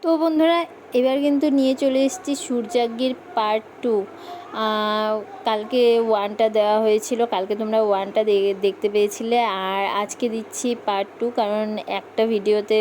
তো বন্ধুরা এবার কিন্তু নিয়ে চলে এসেছি সূর্যাগ্নির পার্ট 2। কালকে 1টা দেওয়া হয়েছিল, কালকে তোমরা 1টা দেখতে পেয়েছিলে, আর আজকে দিচ্ছি পার্ট 2, কারণ একটা ভিডিওতে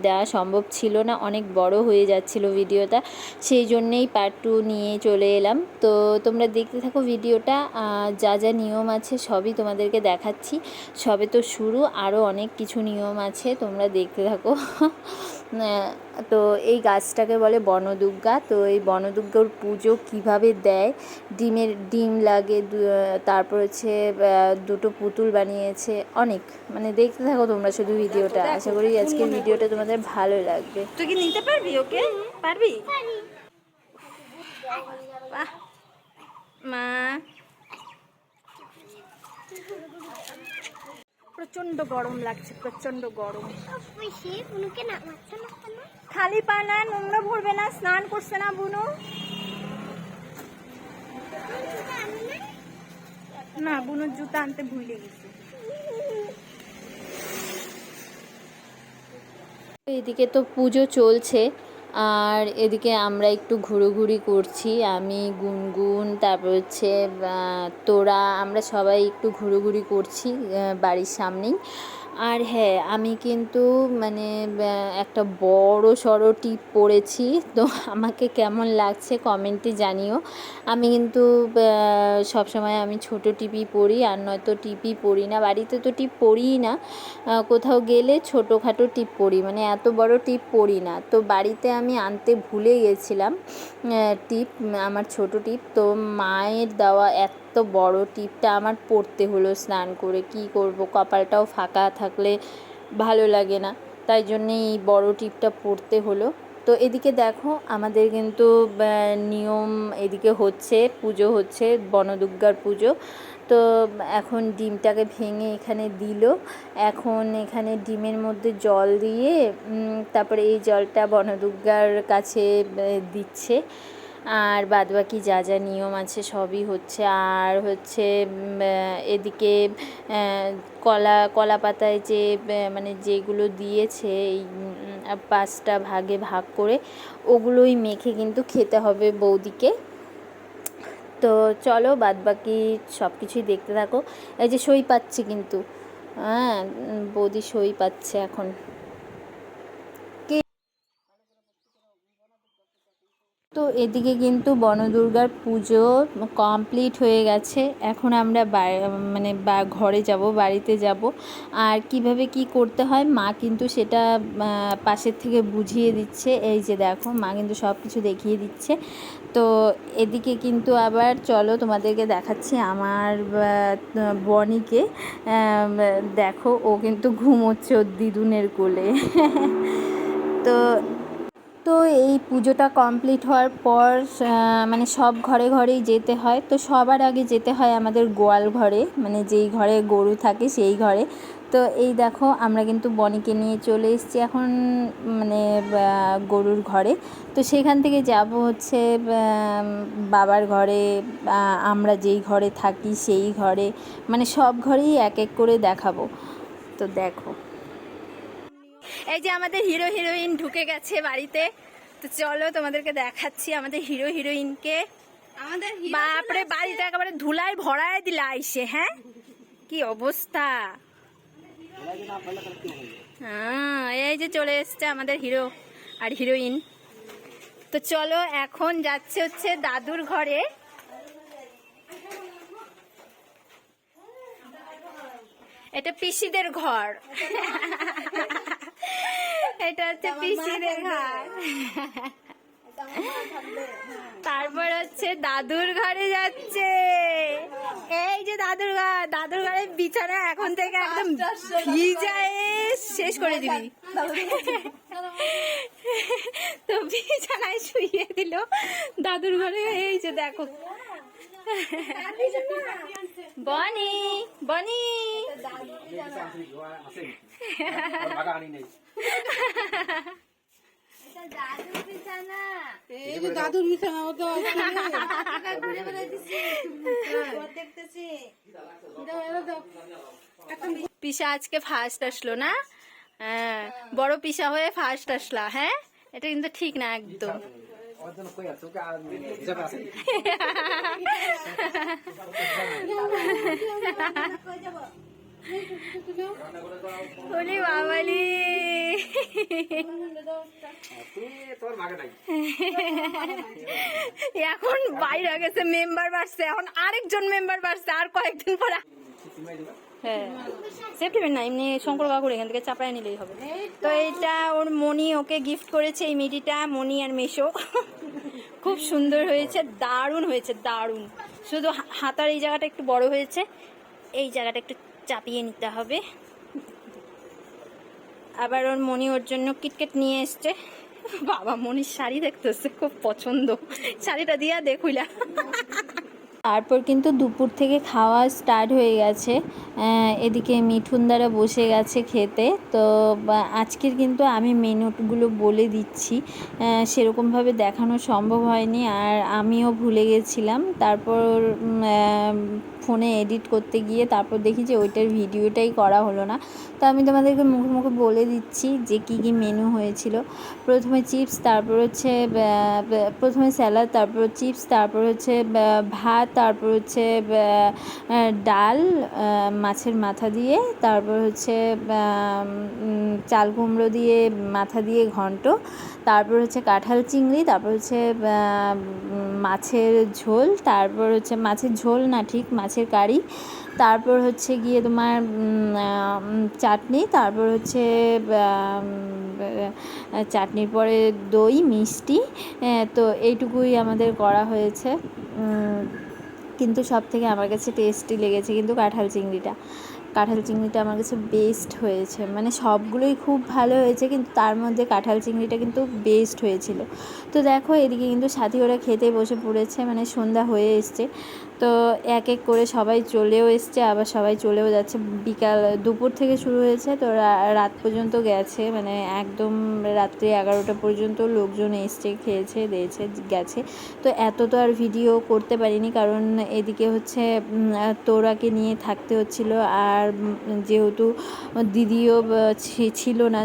দেওয়া সম্ভব ছিল না, অনেক বড় হয়ে যাচ্ছিল ভিডিওটা, সেই জন্যেই পার্ট 2 নিয়ে চলে এলাম। তো তোমরা দেখতে থাকো ভিডিওটা, যা যা নিয়ম আছে সবই তোমাদেরকে দেখাচ্ছি। সবে তো শুরু, আরও অনেক কিছু নিয়ম আছে, তোমরা দেখতে থাকো। তো এই গাছটাকে বলে বনদুর্গা। তো এই বনদুর্গার পুজো কিভাবে দেয়, ডিম লাগে, তারপর হচ্ছে দুটো পুতুল বানিয়েছে, অনেক, মানে দেখতে থাকো তোমরা শুধু ভিডিওটা। আশা করি আজকের ভিডিওটা তোমাদের ভালো লাগবে। তুই কি নিতে পারবি ওকে? পারবি? মা প্রচন্ড গরম লাগছে, প্রচন্ড গরম। খালি পা না, নোংরা ভরবে না, স্নান করছে না বুনু? না, বুনুর জুতা আনতে ভুলে গেছি। এদিকে তো পুজো চলছে, আর এদিকে আমরা একটু ঘুরোঘুরি করছি, আমি, গুনগুন, তারপর হচ্ছে তোরা, আমরা সবাই একটু ঘুরোঘুরি করছি বাড়ির সামনেই। আর হ্যাঁ, আমি কিন্তু মানে একটা বড় সড়ো টিপ পরেছি, তো আমাকে কেমন লাগছে কমেন্টে জানিও। আমি কিন্তু সবসময় আমি ছোট টিপই পরি, আর নয়তো টিপই পরি না, বাড়িতে তো টিপ পরিই না, কোথাও গেলে ছোটোখাটো টিপ পরি, মানে এত বড় টিপ পরি না। তো বাড়িতে আমি আনতে ভুলে গেছিলাম টিপ, আমার ছোট টিপ, তো মায়ের দেওয়া এত বড় টিপটা আমার পরতে হলো স্নান করে। কি করব, কপালটাও ফাঁকা থাকলে ভালো লাগে না, তাই জন্যে এই বড় টিপটা পরতে হলো। তো এদিকে দেখো আমাদের কিন্তু নিয়ম এদিকে হচ্ছে, পুজো হচ্ছে, বনদুর্গার পুজো। তো এখন ডিমটাকে ভেঙে এখানে দিল, এখন এখানে ডিমের মধ্যে জল দিয়ে তারপরে এই জলটা বনদুর্গার কাছে দিচ্ছে, আর বাদবাকি যা যা নিয়ম আছে সবই হচ্ছে। আর হচ্ছে এদিকে কলা পাতায় যে মানে যেগুলো দিয়েছে এই 5টা ভাগে ভাগ করে, ওগুলোই মেখে কিন্তু খেতে হবে বৌদিকে। তো চলো বাদবাকি সব কিছুই দেখতে থাকো। এই যে সই পাচ্ছে কিন্তু, হ্যাঁ, বৌদি সই পাচ্ছে এখন। তো এদিকে কিন্তু বনদুর্গার পুজো কমপ্লিট হয়ে গেছে, এখন আমরা মানে ঘরে যাব, বাড়িতে যাব। আর কিভাবে কি করতে হয় মা কিন্তু সেটা পাশের থেকে বুঝিয়ে দিচ্ছে, এই যে দেখো মা কিন্তু সব কিছু দেখিয়ে দিচ্ছে। তো এদিকে কিন্তু আবার চলো তোমাদেরকে দেখাচ্ছি আমার বনিকে, দেখো ও কিন্তু ঘুমোচ্ছে ওর দিদুনের কোলে। তো তো এই পুজোটা কমপ্লিট হওয়ার পর মানে সব ঘরে ঘরেই যেতে হয়। তো সবার আগে যেতে হয় আমাদের গোয়াল ঘরে, মানে যেই ঘরে গরু থাকে সেই ঘরে। তো এই দেখো আমরা কিন্তু বনিকে নিয়ে চলে এসেছি এখন মানে গরুর ঘরে। তো সেখান থেকে যাব হচ্ছে বাবার ঘরে, আমরা যেই ঘরে থাকি সেই ঘরে, মানে সব ঘরেই এক এক করে দেখাবো। তো দেখো, এই যে আমাদের হিরো হিরোইন ঢুকে গেছে বাড়িতে। তো চলো তোমাদেরকে দেখাচ্ছি আমাদের হিরো হিরোইনকে। বাপরে, বাড়িটা একেবারে ধুলায় ভরায় দিলা আইসে। হ্যাঁ, কি অবস্থা। হ্যাঁ, এই যে চলে এসছে আমাদের হিরো আর হিরোইন। তো চলো এখন যাচ্ছে হচ্ছে দাদুর ঘরে। এটা পিসিদের ঘর, এটা হচ্ছে পিসিদের ঘর। তারপর হচ্ছে দাদুর ঘরে যাচ্ছে, এই যে দাদুর ঘর। দাদুর ঘরে বিছানা এখন থেকে একদম ভিজায় শেষ করে দিবি। তো বিছানায় শুইয়ে দিল দাদুর ঘরে। এই যে দেখো বনি, বনি দাদুর বিছানা পিসা আজকে ফার্স্ট আসলো না? হ্যাঁ, বড় পিসা হয়ে ফার্স্ট আসলা। হ্যাঁ, এটা কিন্তু ঠিক না একদম। ওরে বাবালি, এখন বাইরে গেছে, মেম্বার বাড়ছে, এখন আরেকজন মেম্বার বাড়ছে, আর কয়েকদিন পরে। হ্যাঁ, সেফটি পিন না, এমনি শঙ্কর কাকুর এখান থেকে চাপায় নিলেই হবে। তো এটা ওর মনি ওকে গিফট করেছে, এই মিডিটা, মনি আর মেশো। খুব সুন্দর হয়েছে, দারুণ হয়েছে, দারুণ। শুধু হাতার এই জায়গাটা একটু বড় হয়েছে, এই জায়গাটা একটু চাপিয়ে নিতে হবে। আবার ওর মনি ওর জন্য কিটকেট নিয়ে এসছে। বাবা, মনির শাড়ি দেখতেছে, খুব পছন্দ, শাড়িটা দিয়া দেখুইলা। তারপর কিন্তু দুপুর থেকে খাওয়া স্টার্ট হয়ে গেছে। এদিকে মিঠুন দ্বারা বসে গেছে খেতে। তো আজকের কিন্তু আমি মেনুগুলো বলে দিচ্ছি, সেরকমভাবে দেখানো সম্ভব হয়নি, আর আমিও ভুলে গেছিলাম। তারপর ফোনে এডিট করতে গিয়ে তারপর দেখি যে ওইটার ভিডিওটাই করা হলো না। তো আমি তোমাদেরকে মুখে মুখে বলে দিচ্ছি যে কী কী মেনু হয়েছিল। প্রথমে চিপস, তারপর হচ্ছে প্রথমে স্যালাড, তারপর চিপস, তারপর হচ্ছে ভাত, তারপর হচ্ছে ডাল মাছের মাথা দিয়ে, তারপর হচ্ছে চাল কুমড়ো দিয়ে মাথা দিয়ে ঘন্ট, তারপর হচ্ছে কাঁঠাল চিংড়ি, তারপর হচ্ছে মাছের ঝোল, তারপর হচ্ছে মাছের ঝোল না, ঠিক মাছের কারি, তারপর হচ্ছে গিয়ে তোমার চাটনি, তারপর হচ্ছে চাটনির পরে দই মিষ্টি। তো এইটুকুই আমাদের করা হয়েছে। কিন্তু সব থেকে আমার কাছে টেস্টি লেগেছে কিন্তু কাঁঠাল চিংড়িটা আমার কাছে বেস্ট হয়েছে। মানে সবগুলোই খুব ভালো হয়েছে, কিন্তু তার মধ্যে কাঁঠাল চিংড়িটা কিন্তু বেস্ট হয়েছিল। তো দেখো এদিকে কিন্তু সাথী ওরা খেতে বসে পড়েছে, মানে সন্ধ্যা হয়ে এসছে। তো এক এক করে সবাই চলেও এসছে, আবার সবাই চলেও যাচ্ছে। দুপুর থেকে শুরু হয়েছে, তো রাত পর্যন্ত গেছে, মানে একদম রাত্রি 11টা পর্যন্ত লোকজন এসছে, খেয়েছে দিয়েছে গেছে। তো এত তো আর ভিডিও করতে পারিনি, কারণ এদিকে হচ্ছে তোরাকে নিয়ে থাকতে হচ্ছিল। আর যেহেতু দিদিও ছিল না,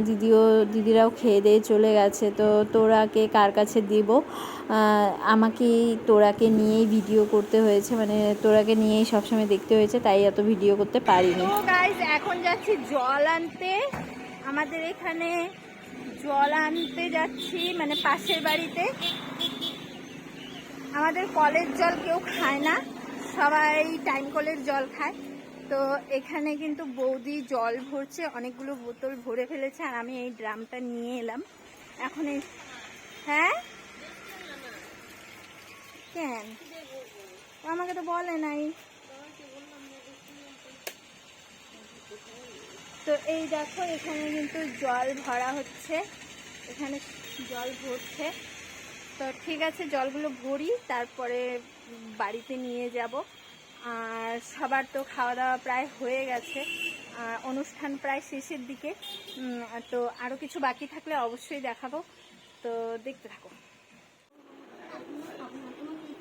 দিদিরাও খেয়ে দিয়ে চলে গেছে। তো তোরাকে কার কাছে দিব, আমাকেই তোরাকে নিয়েই ভিডিও করতে হয়েছে, মানে তোরাকে নিয়েই সবসময় দেখতে হয়েছে, তাই এত ভিডিও করতে পারিনি। তো গাইস, এখন যাচ্ছি জল আনতে। আমাদের এখানে জল আনতে যাচ্ছি, মানে পাশের বাড়িতে। আমাদের কলের জল কেউ খায় না, সবাই টাইম কলের জল খায়। তো এখানে কিন্তু বৌদি জল ভরছে, অনেকগুলো বোতল ভরে ফেলেছে, আর আমি এই ড্রামটা নিয়ে এলাম এখন। হ্যাঁ, কেন আমাকে তো বলে নাই। তো এই দেখো, এখানে কিন্তু জল ভরা হচ্ছে, এখানে জল ভরছে। তো ঠিক আছে, জলগুলো ভরি, তারপরে বাড়িতে নিয়ে যাব। আর সবার তো খাওয়া দাওয়া প্রায় হয়ে গেছে, অনুষ্ঠান প্রায় শেষের দিকে। তো আরও কিছু বাকি থাকলে অবশ্যই দেখাবো, তো দেখতে থাকো।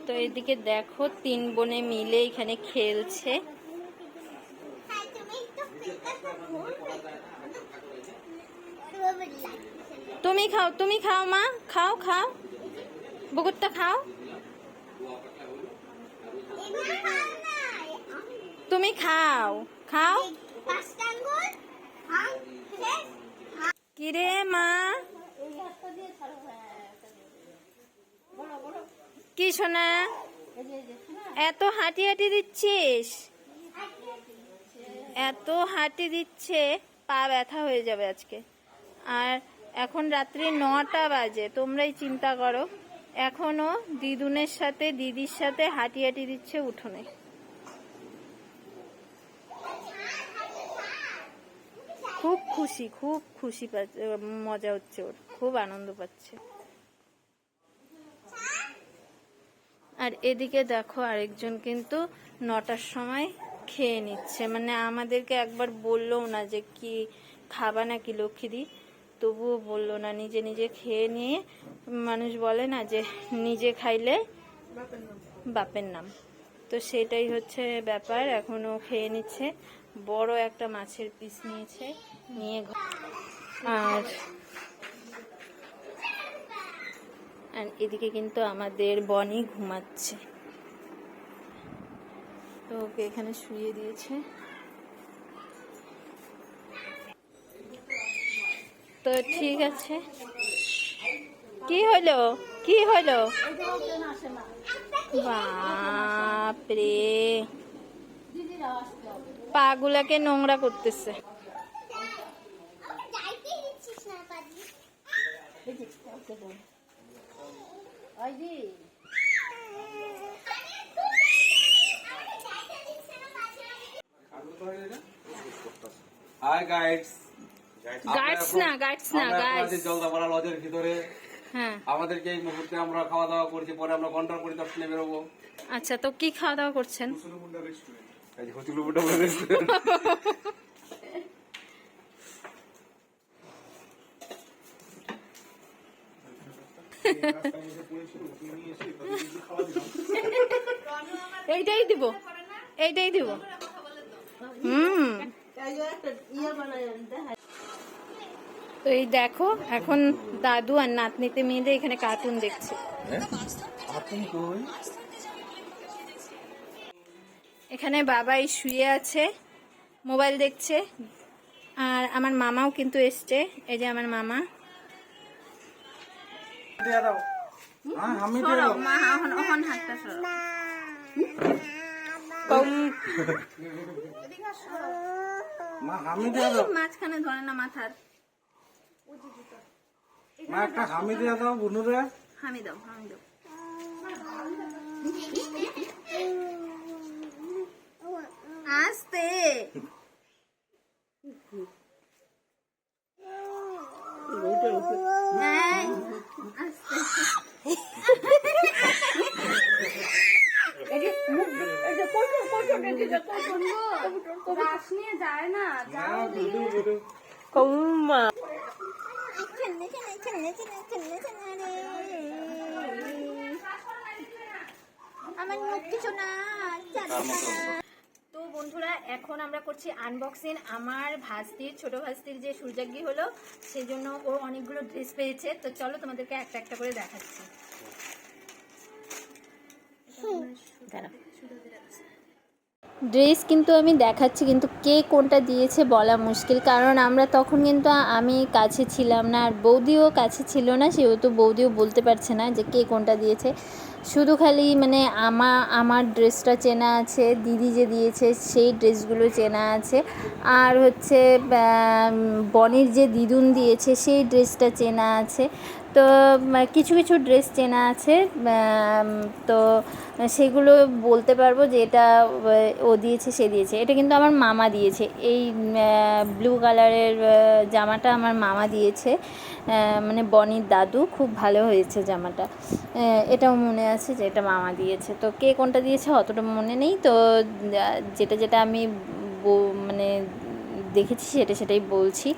তো এদিকে দেখো 3 বোনে মিলে এখানে খেলছে। তুমি খাও মা, খাও বকুরটা খাও। তুমি খাও কিরে মা, কি শোনা, এত হাঁটি দিচ্ছিস, এত হাঁটি দিচ্ছে, পা ব্যথা হয়ে যাবে আজকে। আর এখন রাত্রি 9টা বাজে, তোমরাই চিন্তা করো, এখনো দিদুনের সাথে দিদির সাথে হাঁটি দিচ্ছে উঠোনে। খুব খুশি মজা হচ্ছে ওর, খুব আনন্দ পাচ্ছে। আর এদিকে দেখো আরেকজন কিন্তু 9টার সময় খেয়ে নিচ্ছে, মানে আমাদেরকে একবার বললোও না যে কি খাবা নাকি লক্ষ্মীদি, তবুও বললো না, নিজে নিজে খেয়ে নিয়ে, মানুষ বলে না যে নিজে খাইলে বাপের নাম। তো সেটাই হচ্ছে ব্যাপার, এখনো খেয়ে নিচ্ছে। বড় একটা মাছের পিস নিয়েছে, নিয়ে আর আর এদিকে কিন্তু আমাদের বনি ঘুমাচ্ছে, তো ওকে এখানে শুইয়ে দিয়েছে। তো ঠিক আছে, কি হলো কি হলো? বাপরে, পাগুলাকে নোংরা করতেছে। হাই গাইডস, গাইডস না গাইডস। জলদাপাড়া লজের ভিতরে হ্যাঁ আমাদেরকে এই মুহূর্তে আমরা খাওয়া দাওয়া করছি, পরে আমরা ঘন্টার পরিদর্শনে বেরোবো। আচ্ছা, তো কি খাওয়া দাওয়া করছেন? এই যে হুচুলুপুটা বলে রেস্টুরেন্ট। এইটাই দিব, এইটাই দিব। তো এই দেখো, এখন দাদু আর নাতনিতে মিলে এখানে কার্টুন দেখছে। এখানে বাবাই শুয়ে আছে, মোবাইল দেখছে, আর আমার মামাও কিন্তু এসছে। এই যে আমার মামা। মাঝখানে ধরে না মাথার। একটা হামি দিয়ে দাও বুনুরে। হামি দাও, হামি দাও। আস্তে তো বন্ধুরা, এখন আমরা করছি আনবক্সিং। আমার ভাস্তির, ছোট ভাস্তির যে সূর্যাগ্নি হলো, সেই জন্য ও অনেকগুলো ড্রেস পেয়েছে। তো চলো তোমাদেরকে একটা একটা করে দেখাচ্ছি। ড্রেস কিন্তু আমি দেখাচ্ছি, কিন্তু কে কোনটা দিয়েছে বলা মুশকিল, কারণ আমরা তখন কিন্তু আমি কাছে ছিলাম না, আর বৌদিও কাছে ছিল না, সেহেতু বৌদিও বলতে পারছে না যে কে কোনটা দিয়েছে। শুধু খালি মানে আমার ড্রেসটা চেনা আছে, দিদি যে দিয়েছে সেই ড্রেসগুলো চেনা আছে, আর হচ্ছে বনির যে দিদুন দিয়েছে সেই ড্রেসটা চেনা আছে। তো কিছু কিছু ড্রেস চেনা আছে, তো সেগুলো বলতে পারবো যে এটা ও দিয়েছে, সে দিয়েছে। এটা কিন্তু আমার মামা দিয়েছে, এই ব্লু কালারের জামাটা আমার মামা দিয়েছে, মানে বনির দাদু। খুব ভালো হয়েছে জামাটা, এটাও মনে আছে যে এটা মামা দিয়েছে। তো কে কোনটা দিয়েছে অতটা মনে নেই, তো যেটা যেটা আমি মানে দেখেছি সেটাই বলছি।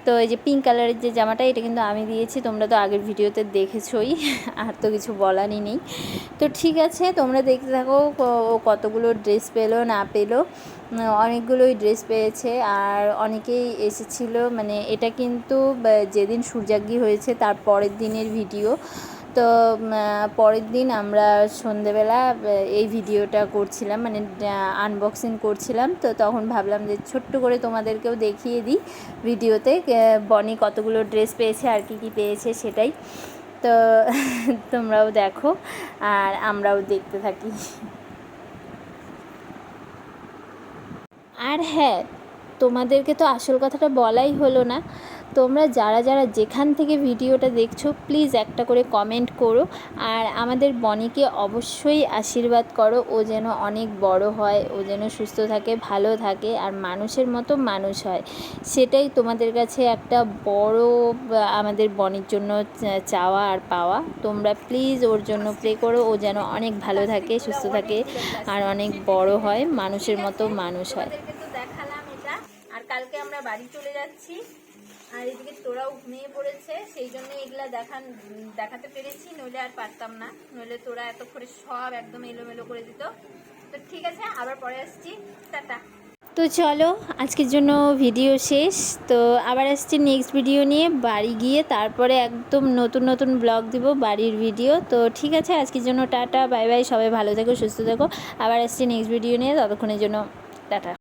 তো এই যে পিঙ্ক কালারের যে জামাটা, এটা কিন্তু আমি দিয়েছি, তোমরা তো আগের ভিডিওতে দেখেছোই, আর তো কিছু বলারই নেই। তো ঠিক আছে, তোমরা দেখতে থাকো ও কতগুলো ড্রেস পেলো না পেলো। অনেকগুলোই ড্রেস পেয়েছে, আর অনেকেই এসেছিল। মানে এটা কিন্তু যেদিন সূর্যাগ্নি হয়েছে তার পরের দিনের ভিডিও। তো পরের দিন আমরা সন্ধেবেলা এই ভিডিওটা করছিলাম, মানে আনবক্সিং করছিলাম। তো তখন ভাবলাম যে ছোট্ট করে তোমাদেরকেও দেখিয়ে দিই ভিডিওতে বনি কতগুলো ড্রেস পেয়েছে আর কি পেয়েছে সেটাই। তো তোমরাও দেখো আর আমরাও দেখতে থাকি। আর হ্যাঁ, তোমাদেরকে তো আসল কথাটা বলাই হলো না। তোমরা যারা যারা যেখান থেকে ভিডিওটা দেখছো, প্লিজ একটা করে কমেন্ট করো, আর আমাদের বনিকে অবশ্যই আশীর্বাদ করো, ও যেন অনেক বড় হয়, ও যেন সুস্থ থাকে, ভালো থাকে, আর মানুষের মতো মানুষ হয়। সেটাই তোমাদের কাছে একটা বড় আমাদের বনির জন্য চাওয়া আর পাওয়া। তোমরা প্লিজ ওর জন্য প্রে করো, ও যেন অনেক ভালো থাকে, সুস্থ থাকে, আর অনেক বড় হয়, মানুষের মতো মানুষ হয়। দেখালাম এটা, আর কালকে আমরা বাড়ি চলে যাচ্ছি। আর এদিকে তোরাও ঘুমিয়ে পড়েছে, সেই জন্য এগুলা দেখাতে পেরেছি, নইলে আর পারতাম না, নইলে তোরা এতক্ষণে সব একদম এলোমেলো করে দিত। তো ঠিক আছে, আবার পরে আসছি, টাটা। তো চলো আজকের জন্য ভিডিও শেষ। তো আবার আসছি নেক্সট ভিডিও নিয়ে, বাড়ি গিয়ে তারপরে একদম নতুন নতুন ব্লগ দিব, বাড়ির ভিডিও। তো ঠিক আছে, আজকের জন্য টাটা, বাই বাই, সবাই ভালো থেকো, সুস্থ থেকো। আবার আসছি নেক্সট ভিডিও নিয়ে, ততক্ষণের জন্য টাটা।